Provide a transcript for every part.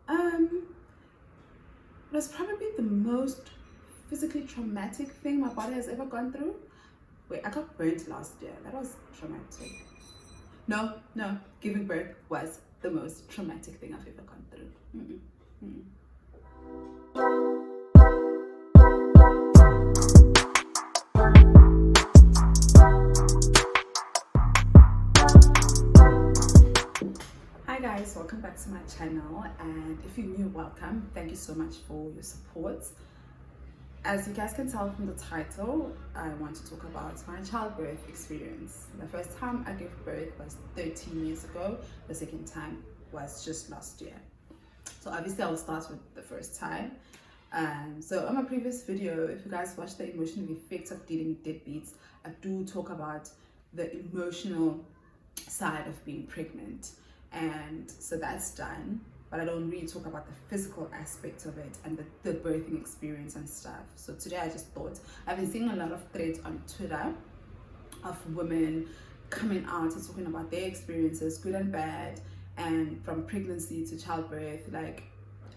Um, it was probably the most physically traumatic thing my body has ever gone through. Wait, I got burnt last year. That was traumatic. No, no, giving birth was the most traumatic thing I've ever gone through. Mm-mm, mm-mm. Hi guys, welcome back to my channel, and if you're new, welcome. Thank you so much for your support. As you guys can tell from the title, I want to talk about my childbirth experience. The first time I gave birth was 13 years ago. The second time was just last year. So obviously I'll start with the first time. So on my previous video, if you guys watch the emotional effects of dealing with deadbeats, I do talk about the emotional side of being pregnant, and so that's done, but I don't really talk about the physical aspect of it and the birthing experience and stuff. So today I just thought, I've been seeing a lot of threads on Twitter of women coming out and talking about their experiences, good and bad, and from pregnancy to childbirth,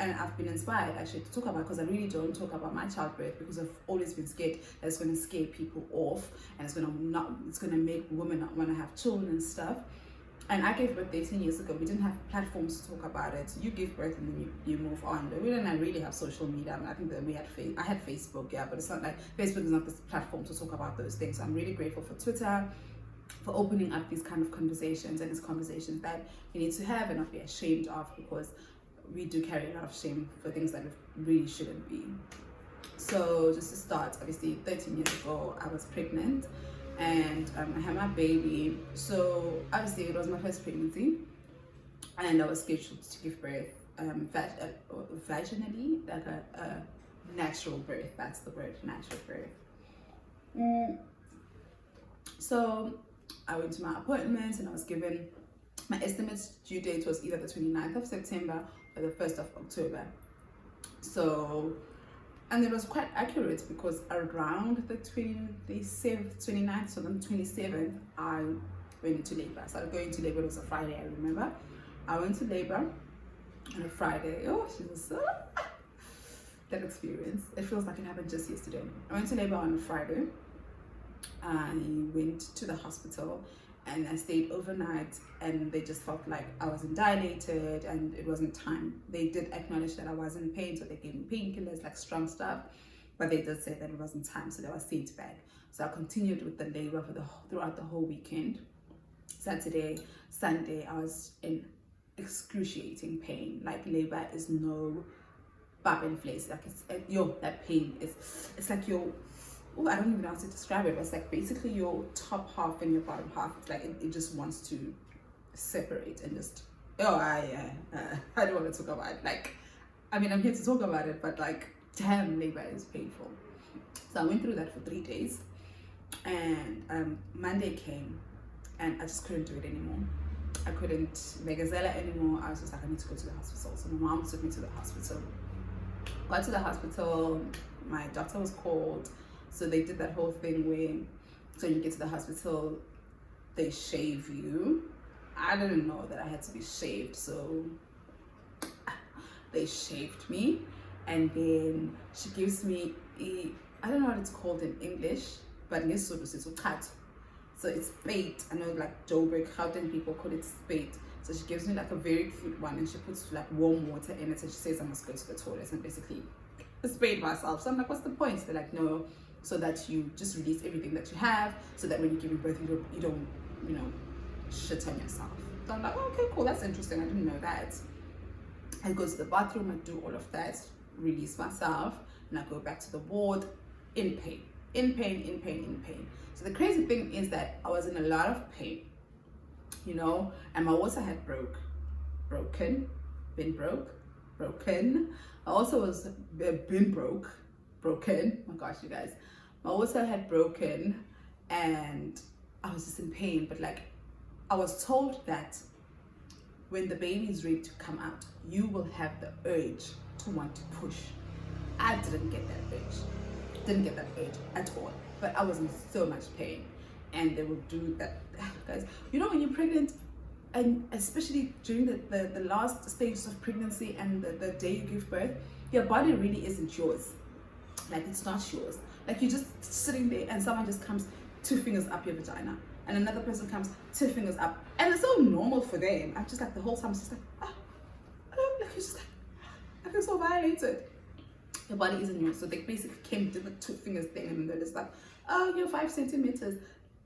and I've been inspired actually to talk about, because I really don't talk about my childbirth because I've always been scared that it's going to scare people off, and it's going to make women not want to have children and stuff. And I gave birth 18 years ago. We didn't have platforms to talk about it. You give birth and then you move on. We didn't really have social media. I mean, I think that I had Facebook, yeah, but it's not like Facebook is not the platform to talk about those things. So I'm really grateful for Twitter for opening up these kind of conversations, and these conversations that we need to have and not be ashamed of, because we do carry a lot of shame for things that really shouldn't be. So just to start, obviously 13 years ago I was pregnant, and I had my baby. So obviously it was my first pregnancy, and I was scheduled to give birth vaginally, like a natural birth. That's the word, natural birth. So I went to my appointment, and I was given my estimated due date was either the 29th of September or the 1st of October. So, and it was quite accurate, because around the 29th, so on the 27th, I went into labor. I started going into labor. It was a Friday, I remember. I went to labor on a Friday. Oh, Jesus. That experience. It feels like it happened just yesterday. I went to labor on a Friday. I went to the hospital and I stayed overnight, and they just felt like I wasn't dilated and it wasn't time. They did acknowledge that I was in pain, so they gave me painkillers, like strong stuff, but they did say that it wasn't time, so they were sent back. So I continued with the labor throughout the whole weekend. Saturday, Sunday, I was in excruciating pain. Like, labor is no bab and place. Like, that pain it's like I don't even know how to describe it, but it's like basically your top half and your bottom half. It's like it just wants to separate and just, I don't want to talk about it. Like, I mean, I'm here to talk about it, but like, damn, labor is painful. So I went through that for 3 days, and Monday came, and I just couldn't do it anymore. I couldn't make a Zella anymore. I was just like, I need to go to the hospital. So my mom took me to the hospital. Got to the hospital, my doctor was called. So they did that whole thing where, so you get to the hospital, they shave you. I didn't know that I had to be shaved, so they shaved me, and then she gives me I don't know what it's called in English, but in Lesotho it's cut. So it's spade. I know, like Joburg, Gauteng people call it spade. So she gives me like a very cute one, and she puts like warm water in it, and she says I must go to the toilet and basically spade myself. So I'm like, what's the point? They're like, no, so that you just release everything that you have, so that when you're giving birth you don't shit on yourself. So I'm like, oh, okay, cool, that's interesting, I didn't know that. I go to the bathroom, I do all of that, release myself, and I go back to the ward in pain. So the crazy thing is that I was in a lot of pain, and my water had broken. I also was broken. My gosh, you guys, my water had broken, and I was just in pain. But like, I was told that when the baby is ready to come out, you will have the urge to want to push. I didn't get that urge at all, but I was in so much pain, and they will do that. Guys, when you're pregnant, and especially during the last stages of pregnancy and the day you give birth, your body really isn't yours. Like, it's not yours. Like, you're just sitting there and someone just comes 2 fingers up your vagina and another person comes 2 fingers up, and it's so normal for them. I'm just like, the whole time it's just like, like, you're just like, I feel so violated. Your body isn't yours. So they basically came to the 2 fingers thing, and they're just like, oh, you're 5 centimeters,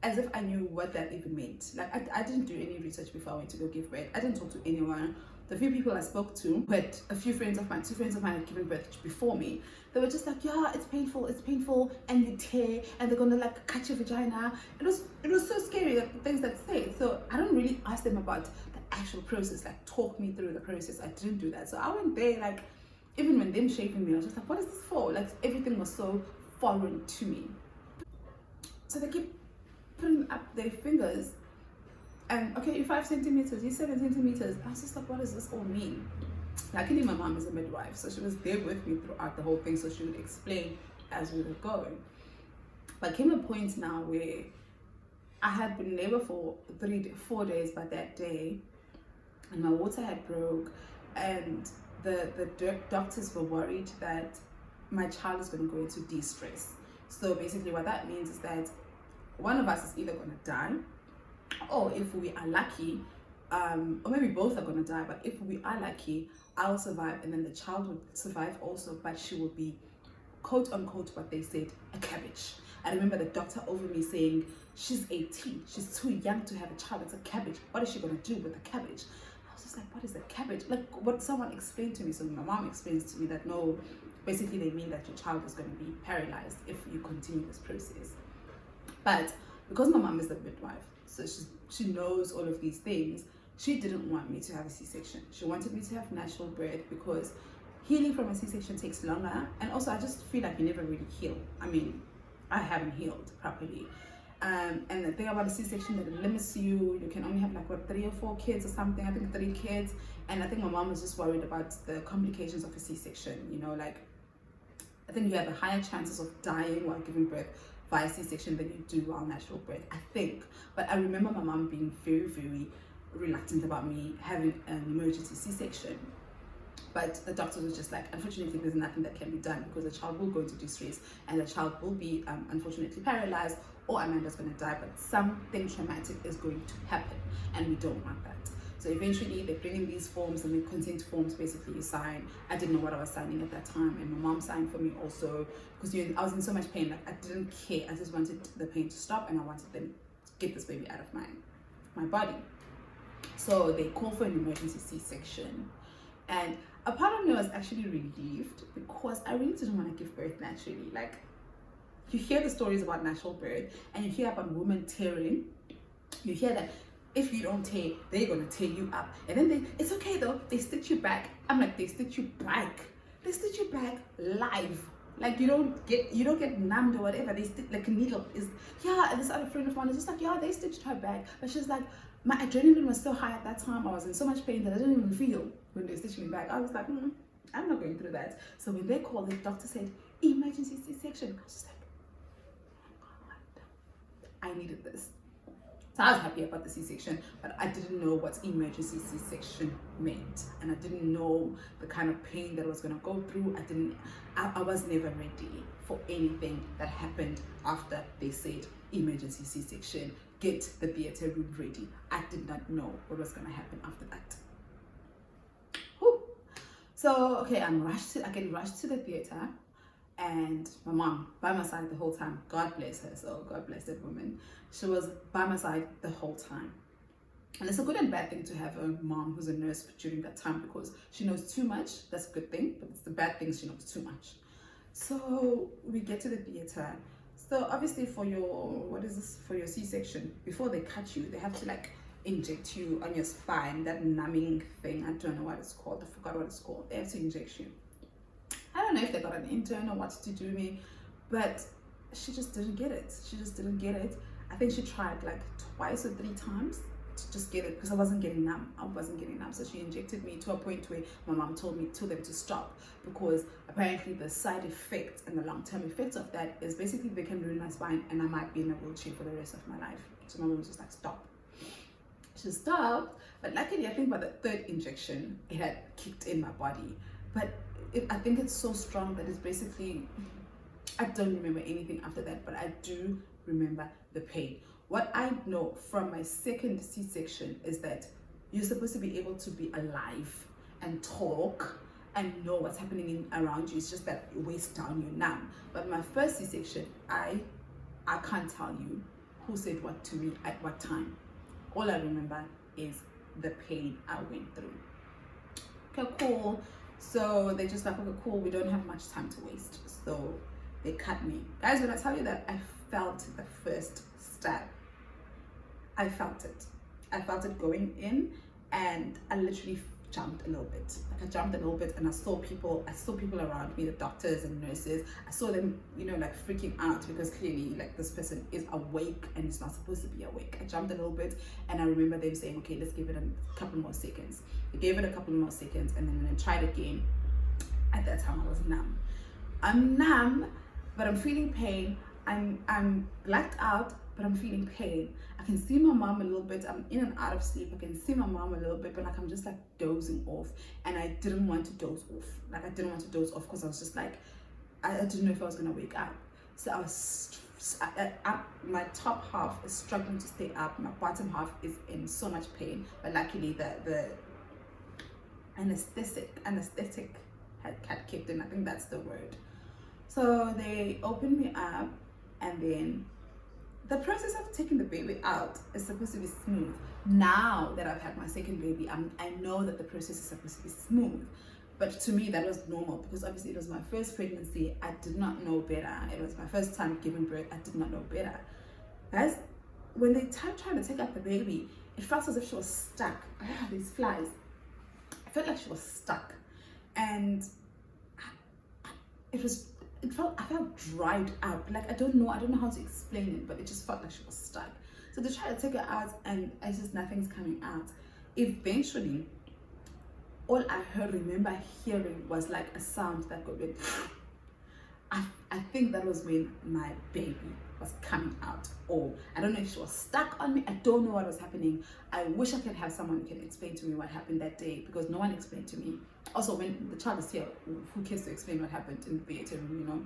as if I knew what that even meant. Like, I didn't do any research before I went to go give birth. I didn't talk to anyone. The few people I spoke to, but a few friends of mine, 2 friends of mine had given birth before me. They were just like, yeah, it's painful, and you tear, and they're gonna like cut your vagina. It was so scary, like the things that say. So I don't really ask them about the actual process, like talk me through the process. I didn't do that. So I went there, like, even when them shaping me, I was just like, what is this for? Like, everything was so foreign to me. So they keep putting up their fingers, and okay, you're 5 centimeters, you're 7 centimeters. I was just like, what does this all mean? Luckily, my mom is a midwife, so she was there with me throughout the whole thing, so she would explain as we were going. But came a point now where I had been in labor for 4 days by that day, and my water had broke, and the doctors were worried that my child is going to go into de-stress. So basically what that means is that one of us is either going to die, or if we are lucky, or maybe both are going to die, but if we are lucky, I'll survive, and then the child would survive also, but she will be, quote unquote, what they said, a cabbage. I remember the doctor over me saying, she's 18, she's too young to have a child, it's a cabbage. What is she going to do with a cabbage? I was just like, what is a cabbage? Like, what someone explained to me. So my mom explains to me that, no, basically they mean that your child is going to be paralyzed if you continue this process. But because my mom is a midwife, so she knows all of these things, she didn't want me to have a C-section. She wanted me to have natural birth because healing from a C-section takes longer, and also I just feel like you never really heal. I mean, I haven't healed properly. And the thing about a C-section, that it limits you. You can only have like, what, 3 or 4 kids or something. I think 3 kids. And I think my mom was just worried about the complications of a C-section. You know, like, I think you have a higher chances of dying while giving birth via C-section than you do while natural birth, I think. But I remember my mom being very, very reluctant about me having an emergency C-section. But the doctor was just like, unfortunately, there's nothing that can be done because the child will go into distress and the child will be unfortunately paralyzed, or Amanda's going to die, but something traumatic is going to happen, and we don't want that. So eventually they bring in these forms, and the consent forms basically you sign. I didn't know what I was signing at that time, and my mom signed for me also, because I was in so much pain. Like, I didn't care. I just wanted the pain to stop, and I wanted them to get this baby out of my body. So they call for an emergency C-section, and a part of me was actually relieved because I really didn't want to give birth naturally. Like, you hear the stories about natural birth, and you hear about women tearing. You hear that if you don't tear, they're gonna tear you up, and then it's okay though, they stitch you back. I'm like, they stitch you back? They stitch you back live. Like, you don't get numbed or whatever. They stitch like a needle is, yeah. And this other friend of mine is just like, yeah, they stitched her back, but she's like, my adrenaline was so high at that time. I was in so much pain that I didn't even feel when they stitched me back. I was like, I'm not going through that. So when they called, the doctor said emergency C-section. I was just like, oh my God, I needed this. So I was happy about the C-section, but I didn't know what emergency C-section meant, and I didn't know the kind of pain that I was gonna go through. I was never ready for anything that happened after they said emergency C-section, get the theater room ready. I did not know what was gonna happen after that. Whew. So okay, I get rushed to the theater, and my mom by my side the whole time. God bless her. So God bless that woman. She was by my side the whole time. And it's a good and bad thing to have a mom who's a nurse during that time, because she knows too much. That's a good thing, but it's the bad thing, she knows too much. So we get to the theater. So obviously for your C-section, before they cut you, they have to like inject you on your spine, that numbing thing. I don't know what it's called. I forgot what it's called. They have to inject you. I don't know if they got an intern or what to do me, but she just didn't get it. She just didn't get it. I think she tried like 2 or 3 times to just get it, because I wasn't getting numb. So she injected me to a point where my mom told them to stop, because apparently the side effects and the long-term effects of that is basically they can ruin my spine and I might be in a wheelchair for the rest of my life. So my mom was just like, stop. She stopped, but luckily I think by the third injection it had kicked in my body. But I think it's so strong that it's basically, I don't remember anything after that, but I do remember the pain. What I know from my second C-section is that you're supposed to be able to be alive and talk and know what's happening around you. It's just that waist down, you're numb. But my first C-section, I can't tell you who said what to me at what time. All I remember is the pain I went through. Okay, cool. So they just like, okay, cool, we don't have much time to waste. So they cut me. Guys, when I tell you that I felt the first stab, I felt it. I felt it going in, and I literally jumped a little bit. Like I jumped a little bit, and I saw people around me, the doctors and nurses. I saw them, you know, like freaking out because clearly like this person is awake and is not supposed to be awake. I jumped a little bit, and I remember them saying, okay, let's give it a couple more seconds. They gave it a couple more seconds, and then when I tried again, at that time I was numb. I'm numb, but I'm feeling pain. I'm blacked out, but I'm feeling pain. I can see my mom a little bit. I'm in and out of sleep. I can see my mom a little bit, but like I'm just like dozing off, and I didn't want to doze off. Like I didn't want to doze off because I was just like, I didn't know if I was gonna wake up. So I was, my top half is struggling to stay up. My bottom half is in so much pain, but luckily the anesthetic had kicked in. I think that's the word. So they opened me up, and then the process of taking the baby out is supposed to be smooth. Now that I've had my second baby, I know that the process is supposed to be smooth. But to me, that was normal because obviously it was my first pregnancy. I did not know better. It was my first time giving birth. I did not know better. Guys, when they tried to take out the baby, it felt as if she was stuck. These flies. I felt like she was stuck. And I felt dried out. Like I don't know how to explain it, but it just felt like she was stuck. So they tried to take her out, and it's just nothing's coming out. Eventually, all I remember hearing was like a sound that got went. I think that was when my baby was coming out. Or I don't know if she was stuck on me. I don't know what was happening. I wish I could have someone who can explain to me what happened that day, because no one explained to me. Also, when the child is here, who cares to explain what happened in the theater room, you know?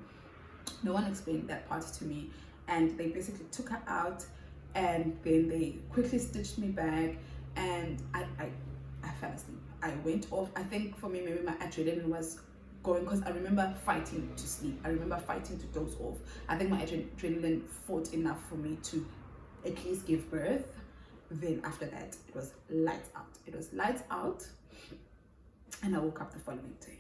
No one explained that part to me. And they basically took her out, and then they quickly stitched me back, and I fell asleep. I went off. I think for me, maybe my adrenaline was going, because I remember fighting to sleep. I remember fighting to doze off. I think my adrenaline fought enough for me to at least give birth. Then after that, it was lights out. It was lights out, and I woke up the following day.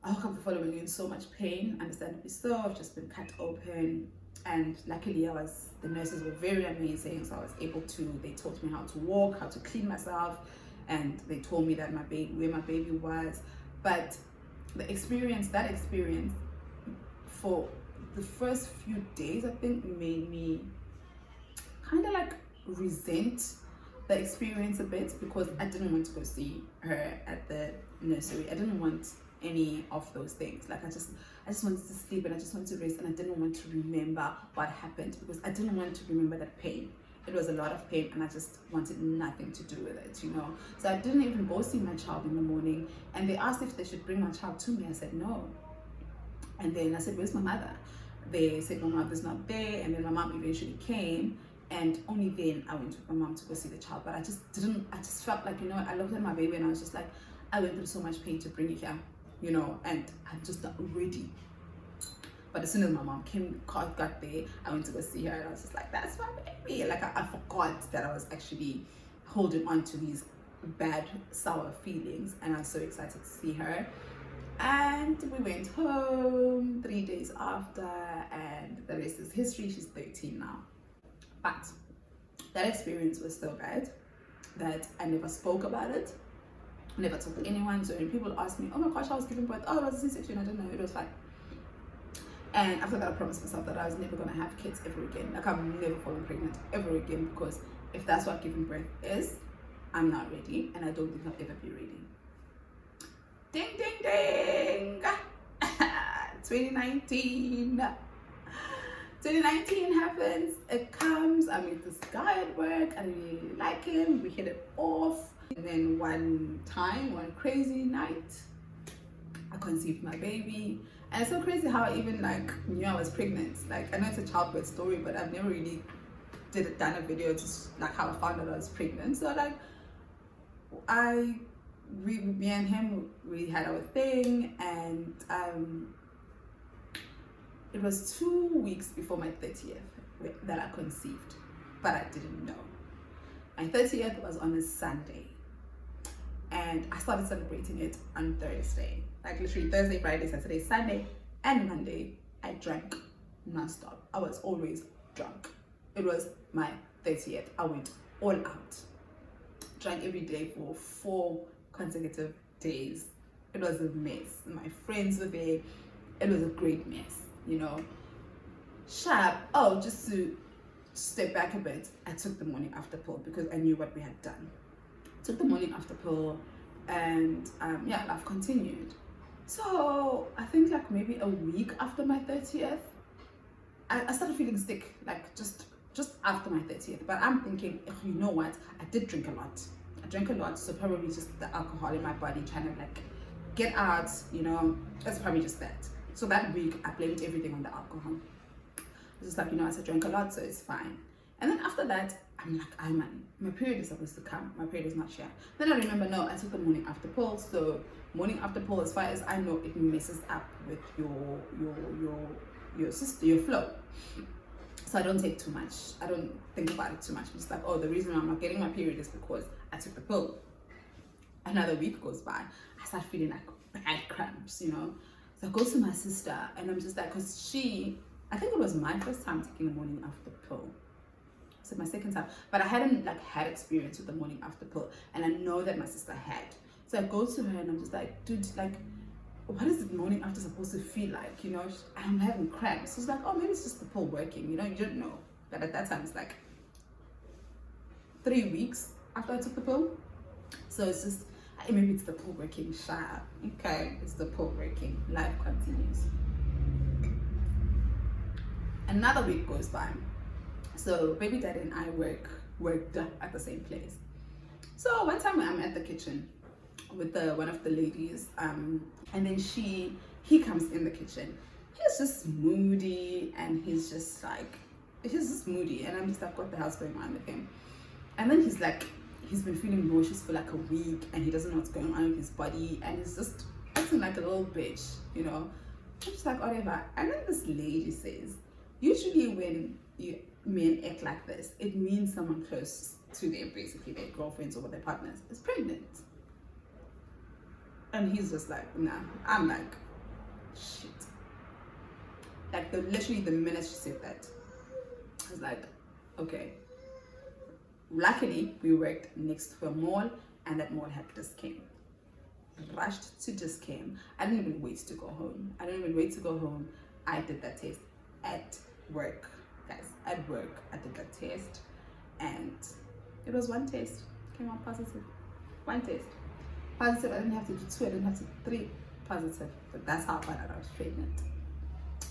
I woke up the following day in so much pain, understandably so. I've just been cut open, and luckily the nurses were very amazing, so I was able to, they taught me how to walk, how to clean myself, and they told me that where my baby was. But that experience for the first few days, I think, made me kind of like resent the experience a bit, because I didn't want to go see her at the nursery. I didn't want any of those things. Like I just wanted to sleep, and I just wanted to rest, and I didn't want to remember what happened, because I didn't want to remember that pain. It was a lot of pain, and I just wanted nothing to do with it, you know. So I didn't even go see my child in the morning, and they asked if they should bring my child to me. I said no. And then I said, where's my mother? They said my mother's not there, and then my mom eventually came, and only then I went with my mom to go see the child. But I just felt like, you know, I looked at my baby and I was just like, I went through so much pain to bring you here, you know, and I'm just not ready. But as soon as my mom got there, I went to go see her, and I was just like, that's my baby. Like I forgot that I was actually holding on to these bad, sour feelings, and I was so excited to see her. And we went home 3 days after, and the rest is history. She's 13 now. But that experience was so bad that I never spoke about it. I never talked to anyone. So when people ask me, oh my gosh, I was giving birth, oh, it was a C-section, I don't know, it was fine. And after that, I promised myself that I was never going to have kids ever again. Like, I'm never falling pregnant ever again, because if that's what giving birth is, I'm not ready, and I don't think I'll ever be ready. Ding, ding, ding! 2019. 2019 happens, it comes, I meet this guy at work, I really like him, we hit it off. And then one crazy night, I conceived my baby. And it's so crazy how I even like knew I was pregnant. Like, I know it's a childbirth story, but I've never really done a video just like how I found out I was pregnant. So like, me and him, we had our thing, and it was 2 weeks before my 30th that I conceived, but I didn't know. My 30th was on a Sunday, and I started celebrating it on Thursday. Like literally Thursday, Friday, Saturday, Sunday, and Monday, I drank non-stop. I was always drunk. It was my 30th. I went all out. Drank every day for 4 consecutive days. It was a mess. My friends were there. It was a great mess, you know. Just to step back a bit, I took the morning after pill because I knew what we had done. Took the morning after pill, and life continued. So I think like maybe a week after my 30th, I started feeling sick, like just after my 30th. But I'm thinking, you know what? I did drink a lot. I drank a lot, so probably just the alcohol in my body trying to like get out, you know. That's probably just that. So that week, I blamed everything on the alcohol. I was just like, you know, I drank a lot, so it's fine. And then after that, I'm like, my period is supposed to come. My period is not here. Then I remember, no, I took the morning after pill. So morning after pill, as far as I know, it messes up with your flow. So I don't take too much. I don't think about it too much. It's like, oh, the reason I'm not getting my period is because I took the pill. Another week goes by. I start feeling like bad cramps, you know. So I go to my sister, and I'm just like, because I think it was my first time taking the morning after pill. So my second time, but I hadn't like had experience with the morning after pill, and I know that my sister had. So I go to her and I'm just like, dude, like, what is the morning after supposed to feel like? You know, I'm having cramps. She's like, oh, maybe it's just the pill working. You know, you don't know. But at that time, it's like 3 weeks after I took the pill. So it's just, maybe it's the pill working. Shut up. Okay, it's the pill working. Life continues. Another week goes by. So baby daddy and I worked at the same place. So one time I'm at the kitchen with one of the ladies, and then he comes in the kitchen. He's just moody, and he's just moody, and I'm just like, what the hell's going on with him? And then he's like, he's been feeling nauseous for like a week, and he doesn't know what's going on with his body, and he's just acting like a little bitch, you know. I'm just like, whatever. And then this lady says, usually when men act like this, it means someone close to them, basically their girlfriends or their partners, is pregnant. And he's just like, nah. I'm like, shit. Like literally the minute she said that, I was like, okay. Luckily, we worked next to a mall, and that mall had Dis-Chem. Rushed to Dis-Chem. I didn't even wait to go home. I did that test at work. Guys, at work, I did that test, and it was one test. Came out positive. One test. Positive. I didn't have to do 2. I didn't have to 3. Positive. But that's how I found out I was pregnant.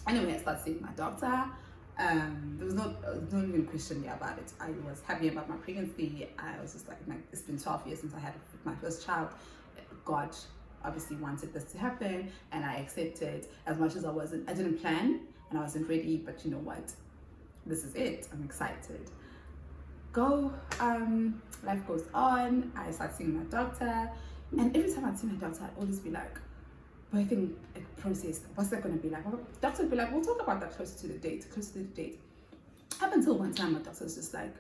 Anyway, I started seeing my doctor. There was no even question me about it. I was happy about my pregnancy. I was just like it's been 12 years since I had my first child. God obviously wanted this to happen, and I accepted. As much as I didn't plan, and I wasn't ready, but you know what? This is it. I'm excited. Life goes on. I start seeing my doctor, and every time I see my doctor, I'd always be like, birthing process, what's that going to be like? Well, doctor would be like, we'll talk about that closer to the date. Up until one time, my doctor's just like,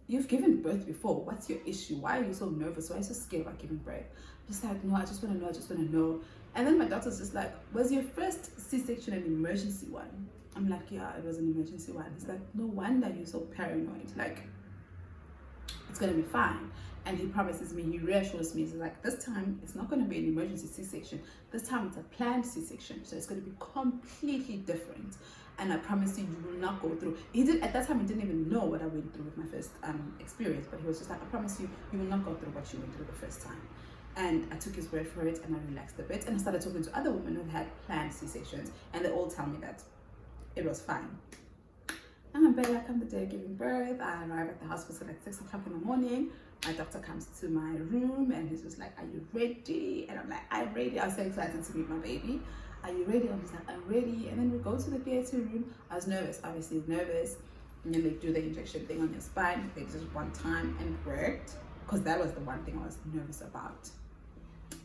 you've given birth before. What's your issue? Why are you so nervous? Why are you so scared about giving birth? I'm just like, no, I just want to know. And then my doctor's just like, was your first C-section an emergency one? I'm like, yeah, it was an emergency one. He's like, no wonder you're so paranoid. Like, it's going to be fine. And he promises me, he reassures me, he's like, this time it's not going to be an emergency C-section. This time it's a planned C-section. So it's going to be completely different. And I promise you will not go through. At that time, he didn't even know what I went through with my first experience. But he was just like, I promise you, you will not go through what you went through the first time. And I took his word for it, and I relaxed a bit. And I started talking to other women who had planned C-sections. And they all tell me that it was fine. I'm in bed, like I'm the day of giving birth. I arrive at the hospital at 6 o'clock in the morning. My doctor comes to my room and he's just like, "Are you ready?" And I'm like, "I'm ready." I was so excited to meet my baby. "Are you ready?" I'm just like, "I'm ready." And then we go to the theater room. I was nervous, obviously nervous. And then they do the injection thing on your spine. They did it one time and it worked, because that was the one thing I was nervous about.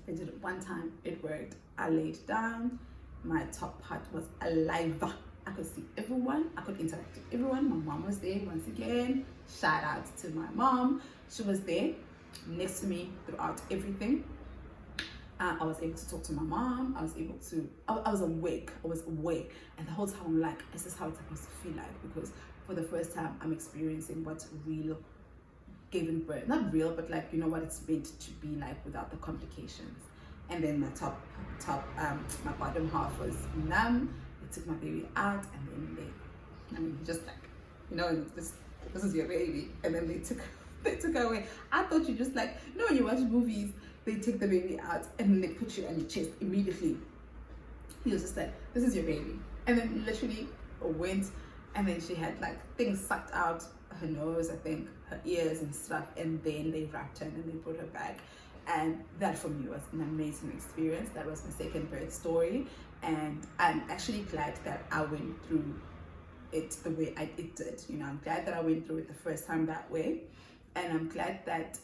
They did it one time, it worked. I laid down. My top part was alive. I could see everyone, I could interact with everyone. My mom was there once again. Shout out to my mom. She was there next to me throughout everything. I was able to talk to my mom. I was able to, I was awake. And the whole time I'm like, is this how it's supposed to feel like? Because for the first time, I'm experiencing what real giving birth, not real, but like, you know, what it's meant to be like without the complications. And then my my bottom half was numb. They took my baby out, and then just like, you know, this is your baby. And then they took her away. I thought you just like, you know, when you watch movies, they take the baby out and then they put you on your chest immediately. He was just like, "This is your baby." And then literally went, and then she had like things sucked out her nose, I think, her ears and stuff, and then they wrapped her and then they put her back. And that for me was an amazing experience. That was my second birth story, and I'm actually glad that I went through it the way it did. You know, I'm glad that I went through it the first time that way, and I'm glad that,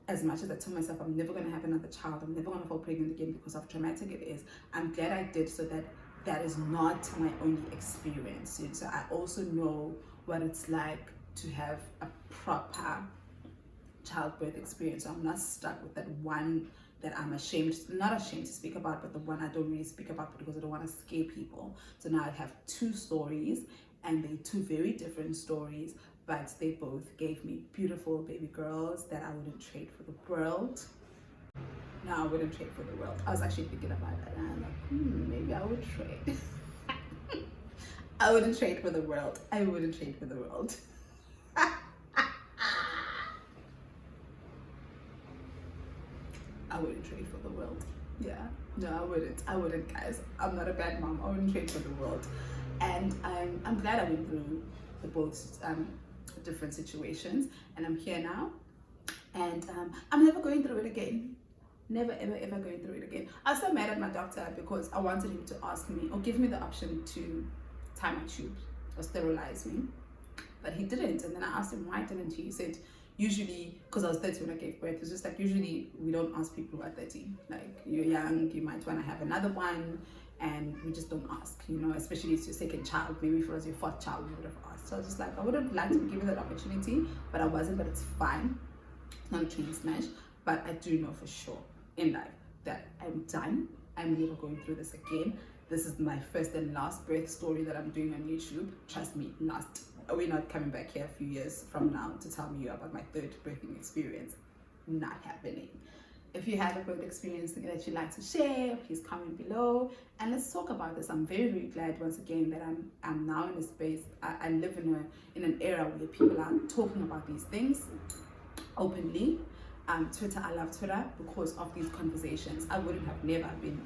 as much as I told myself I'm never going to have another child, I'm never going to fall pregnant again because of how traumatic it is, I'm glad I did, so that that is not my only experience. So I also know what it's like to have a proper childbirth experience. So I'm not stuck with that one that I'm not ashamed to speak about, but the one I don't really speak about because I don't want to scare people. So now I have two stories, and they're two very different stories, but they both gave me beautiful baby girls that I wouldn't trade for the world. No, I wouldn't trade for the world. I was actually thinking about that, and I'm like, maybe I would trade. I wouldn't trade for the world. I wouldn't trade for the world. I wouldn't trade for the world. Yeah, no, I wouldn't, guys. I'm not a bad mom. I wouldn't trade for the world. And I'm glad I went through the both different situations, and I'm here now, and I'm never going through it again. Never ever going through it again. I was so mad at my doctor because I wanted him to ask me or give me the option to tie my tubes or sterilize me, but he didn't. And then I asked him, why didn't he? He said, usually, because I was 30 when I gave birth, it's just like, usually we don't ask people who are 30. Like, you're young, you might want to have another one, and we just don't ask, you know, especially if it's your second child. Maybe if it was your fourth child, we would have asked. So I was just like, I would have liked to be given that opportunity, but I wasn't. But it's fine. It's not a train smash, but I do know for sure in life that I'm done. I'm never going through this again. This is my first and last birth story that I'm doing on YouTube. Trust me, last. We're not coming back here a few years from now to tell me about my third birthing experience. Not happening. If you have a birth experience that you'd like to share, please comment below and let's talk about this. I'm very, very glad once again that I'm now in a space. I live in an era where people are talking about these things openly. Twitter, I love Twitter because of these conversations. I wouldn't have never been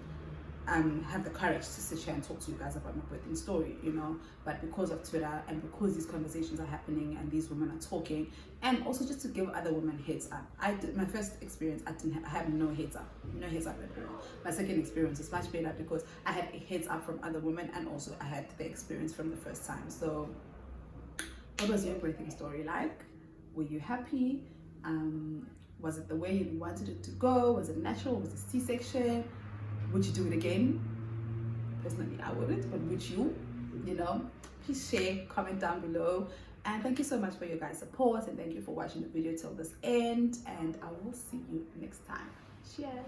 have the courage to sit here and talk to you guys about my birthing story, you know, but because of Twitter and because these conversations are happening and these women are talking, and also just to give other women heads up. My first experience, I had no heads up at all. My second experience is much better because I had a heads up from other women, and also I had the experience from the first time. So what was your birthing story like? Were you happy? Was it the way you wanted it to go? Was it natural? Was it C-section? Would you do it again? Personally, I wouldn't, but would you? You know, please share, comment down below. And thank you so much for your guys' support, and thank you for watching the video till this end. And I will see you next time. Cheers.